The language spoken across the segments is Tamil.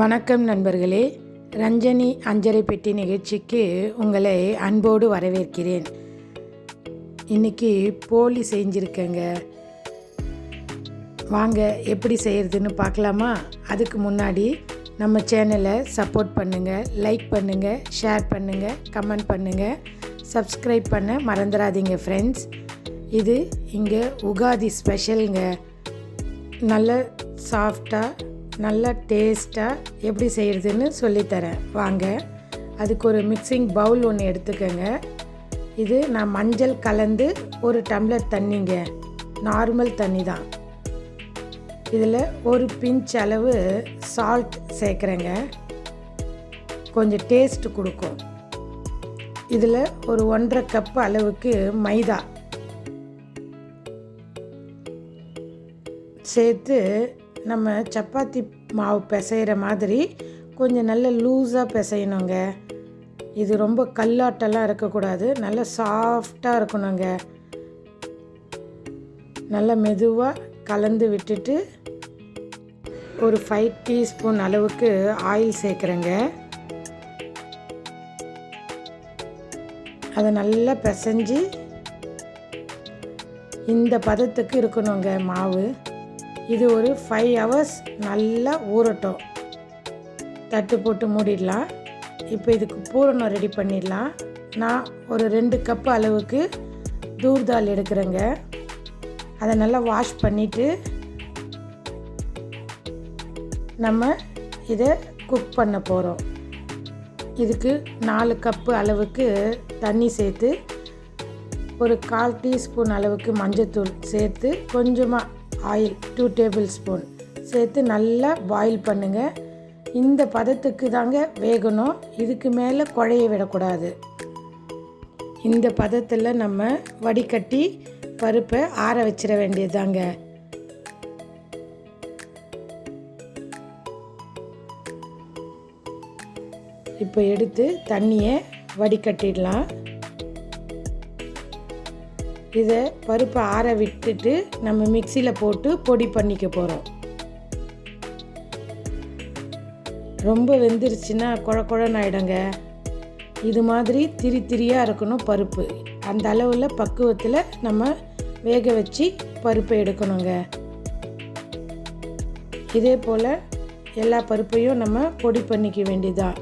வணக்கம் நண்பர்களே, ரஞ்சனி அஞ்சரை பெட்டி நிகழ்ச்சிக்கு உங்களை அன்போடு வரவேற்கிறேன். இன்றைக்கி போலி செஞ்சுருக்கேங்க. வாங்க எப்படி செய்கிறதுன்னு பார்க்கலாமா? அதுக்கு முன்னாடி நம்ம சேனலை சப்போர்ட் பண்ணுங்கள், லைக் பண்ணுங்கள், ஷேர் பண்ணுங்கள், கமெண்ட் பண்ணுங்கள், சப்ஸ்கிரைப் பண்ண மறந்துடாதீங்க ஃப்ரெண்ட்ஸ். இது இங்கே உகாதி ஸ்பெஷலுங்க. நல்ல சாஃப்டாக நல்ல டேஸ்ட்டாக எப்படி செய்கிறதுன்னு சொல்லித்தரேன் வாங்க. அதுக்கு ஒரு மிக்சிங் பவுல் ஒன்று எடுத்துக்கோங்க. இது நான் மஞ்சள் கலந்து ஒரு டம்ளர் தண்ணிங்க, நார்மல் தண்ணி தான். இதில் ஒரு பிஞ்ச் அளவு சால்ட் சேர்க்குறேங்க, கொஞ்சம் டேஸ்ட்டு கொடுக்கும். இதில் ஒரு 1.5 கப் அளவுக்கு மைதா சேர்த்து நம்ம சப்பாத்தி மாவு பிசைகிற மாதிரி கொஞ்சம் நல்ல லூஸாக பிசையணுங்க. இது ரொம்ப கல்லாட்டெல்லாம் இருக்கக்கூடாது, நல்ல சாஃப்டாக இருக்கணுங்க. நல்லா மெதுவாக கலந்து விட்டுட்டு ஒரு 5 டீஸ்பூன் அளவுக்கு ஆயில் சேர்க்குறேங்க. அதை நல்லா பிசைஞ்சு இந்த பதத்துக்கு இருக்கணுங்க மாவு. இது ஒரு 5 hours நல்லா ஊறட்டும். தட்டு போட்டு மூடிடலாம். இப்போ இதுக்கு பூரணம் ரெடி பண்ணிடலாம். நான் ஒரு 2 கப் அளவுக்கு தூர்தால் எடுக்கிறேங்க. அதை நல்லா வாஷ் பண்ணிவிட்டு நம்ம இதை குக் பண்ண போகிறோம். இதுக்கு 4 கப்பு அளவுக்கு தண்ணி சேர்த்து ஒரு 1/4 டீஸ்பூன் அளவுக்கு மஞ்சத்தூள் சேர்த்து கொஞ்சமாக ஆயில் 2 டேபிள் ஸ்பூன் சேர்த்து நல்லா பாயில் பண்ணுங்கள். இந்த பதத்துக்கு தாங்க வேகணும், இதுக்கு மேலே குழைய விடக்கூடாது. இந்த பதத்தில் நம்ம வடிகட்டி பருப்பை ஆற வச்சிட வேண்டியதாங்க. இப்போ எடுத்து தண்ணியை வடிகட்டிடலாம். இதை பருப்பை ஆற விட்டுட்டு நம்ம மிக்சியில் போட்டு பொடி பண்ணிக்க போகிறோம். ரொம்ப வெந்துருச்சுன்னா குழன்னு ஆகிடுங்க. இது மாதிரி திரியாக இருக்கணும் பருப்பு. அந்த அளவில் பக்குவத்தில் நம்ம வேக வச்சு பருப்பை எடுக்கணுங்க. இதே போல் எல்லா பருப்பையும் நம்ம பொடி பண்ணிக்க வேண்டியதான்.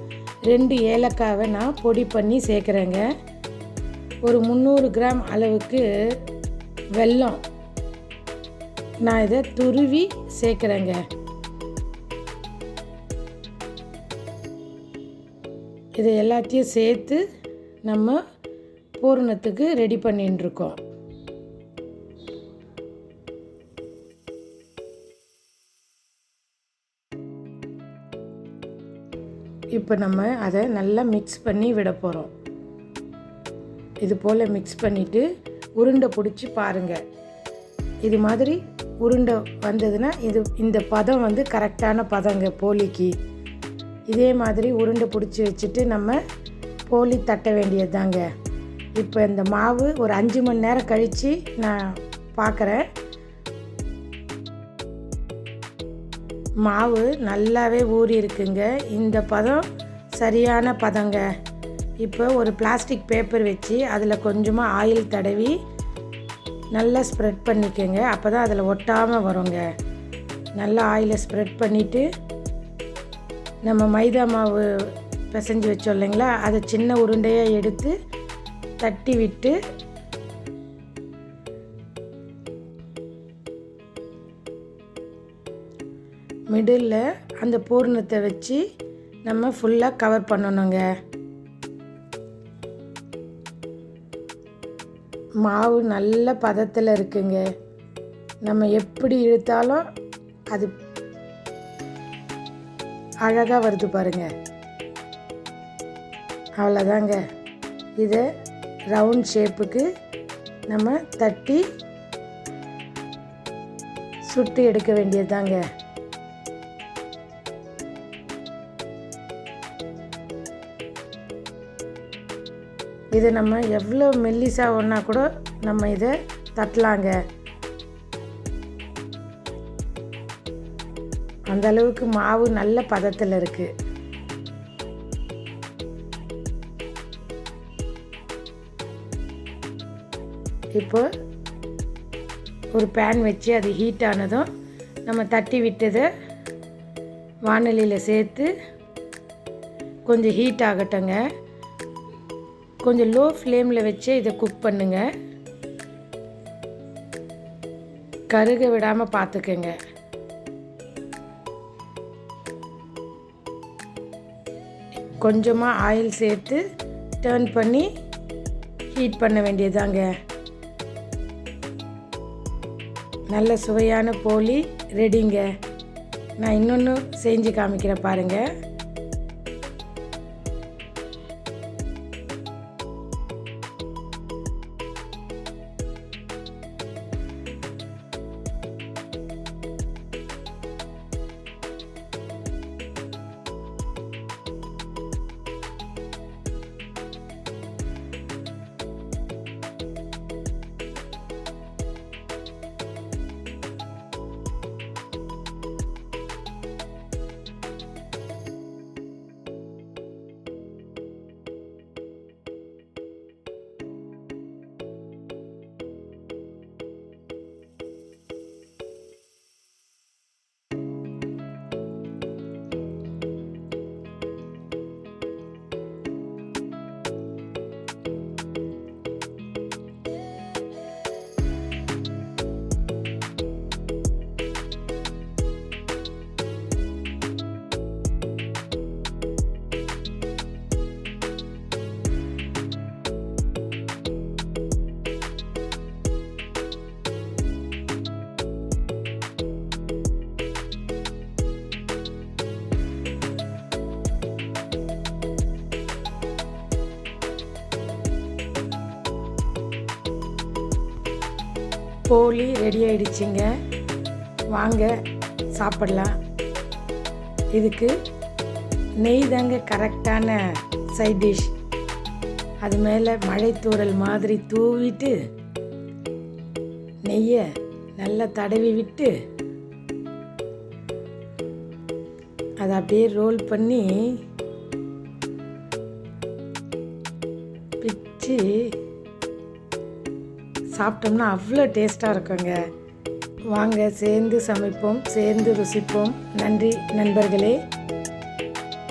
2 ஏலக்காவை நான் பொடி பண்ணி சேர்க்குறேங்க. ஒரு 300 கிராம் அளவுக்கு வெல்லம் நான் இதை துருவி சேர்க்குறேங்க. இதை எல்லாத்தையும் சேர்த்து நம்ம பூரணத்துக்கு ரெடி பண்ணிட்டுருக்கோம். இப்போ நம்ம அதை நல்லா மிக்ஸ் பண்ணி விட போகிறோம். இது போல் மிக்ஸ் பண்ணிவிட்டு உருண்டை பிடிச்சி பாருங்கள். இது மாதிரி உருண்டை வந்ததுன்னா இந்த பதம் கரெக்டான பதங்க போலிக்கு. இதே மாதிரி உருண்டை பிடிச்சி வச்சுட்டு நம்ம போலி தட்ட வேண்டியது தாங்க. இப்போ இந்த மாவு ஒரு 5 மணி நேரம் கழித்து நான் பார்க்குறேன். மாவு நல்லாவே ஊறி இருக்குங்க. இந்த பதம் சரியான பதங்க. இப்போ ஒரு பிளாஸ்டிக் பேப்பர் வச்சு அதில் கொஞ்சமாக ஆயில் தடவி நல்லா ஸ்ப்ரெட் பண்ணிக்கோங்க. அப்போ தான் அதில் ஒட்டாமல் வருங்க. நல்லா ஆயிலை ஸ்ப்ரெட் பண்ணிவிட்டு நம்ம மைதா மாவு பிசைஞ்சு வச்சோம் இல்லைங்களா, அதை சின்ன உருண்டையாக எடுத்து தட்டி விட்டு மிடில் அந்த பூரணத்தை வச்சு நம்ம ஃபுல்லாக கவர் பண்ணணுங்க. மாவு நல்ல பதத்தில் இருக்குங்க. நம்ம எப்படி இழுத்தாலும் அது அழகாக வருது பாருங்கள். அவ்வளோதாங்க. இதை ரவுண்ட் ஷேப்புக்கு நம்ம தட்டி சுட்டு எடுக்க வேண்டியது தாங்க. இதை நம்ம எவ்வளோ மெல்லிசாக ஒன்றா கூட நம்ம இதை தட்டலாங்க. அந்த அளவுக்கு மாவு நல்ல பதத்தில் இருக்குது. இப்போ ஒரு பேன் வச்சு அது ஹீட் ஆனதும் நம்ம தட்டி விட்டதை வாணலியில் சேர்த்து கொஞ்சம் ஹீட் ஆகட்டுங்க. கொஞ்சம் லோ ஃப்ளேமில் வச்சு இதை குக் பண்ணுங்க. கருக விடாமல் பார்த்துக்கங்க. கொஞ்சமாக ஆயில் சேர்த்து டர்ன் பண்ணி ஹீட் பண்ண வேண்டியதாங்க. நல்ல சுவையான போலி ரெடிங்க. நான் இன்னொன்று செஞ்சு காமிக்கிறேன் பாருங்கள். போலி ரெடி ஆயிடுச்சுங்க. வாங்க சாப்பிடலாம். இதுக்கு நெய் தாங்க கரெக்டான சைட் டிஷ். அது மேலே மழைத்தூறல் மாதிரி தூவிட்டு நெய்யை நல்லா தடவி விட்டு அதை அப்படியே ரோல் பண்ணி பிச்சு சாப்பிட்டோம்னா அவ்வளோ டேஸ்ட்டாக இருக்குங்க. வாங்க சேர்ந்து சமைப்போம், சேர்ந்து ருசிப்போம். நன்றி நண்பர்களே.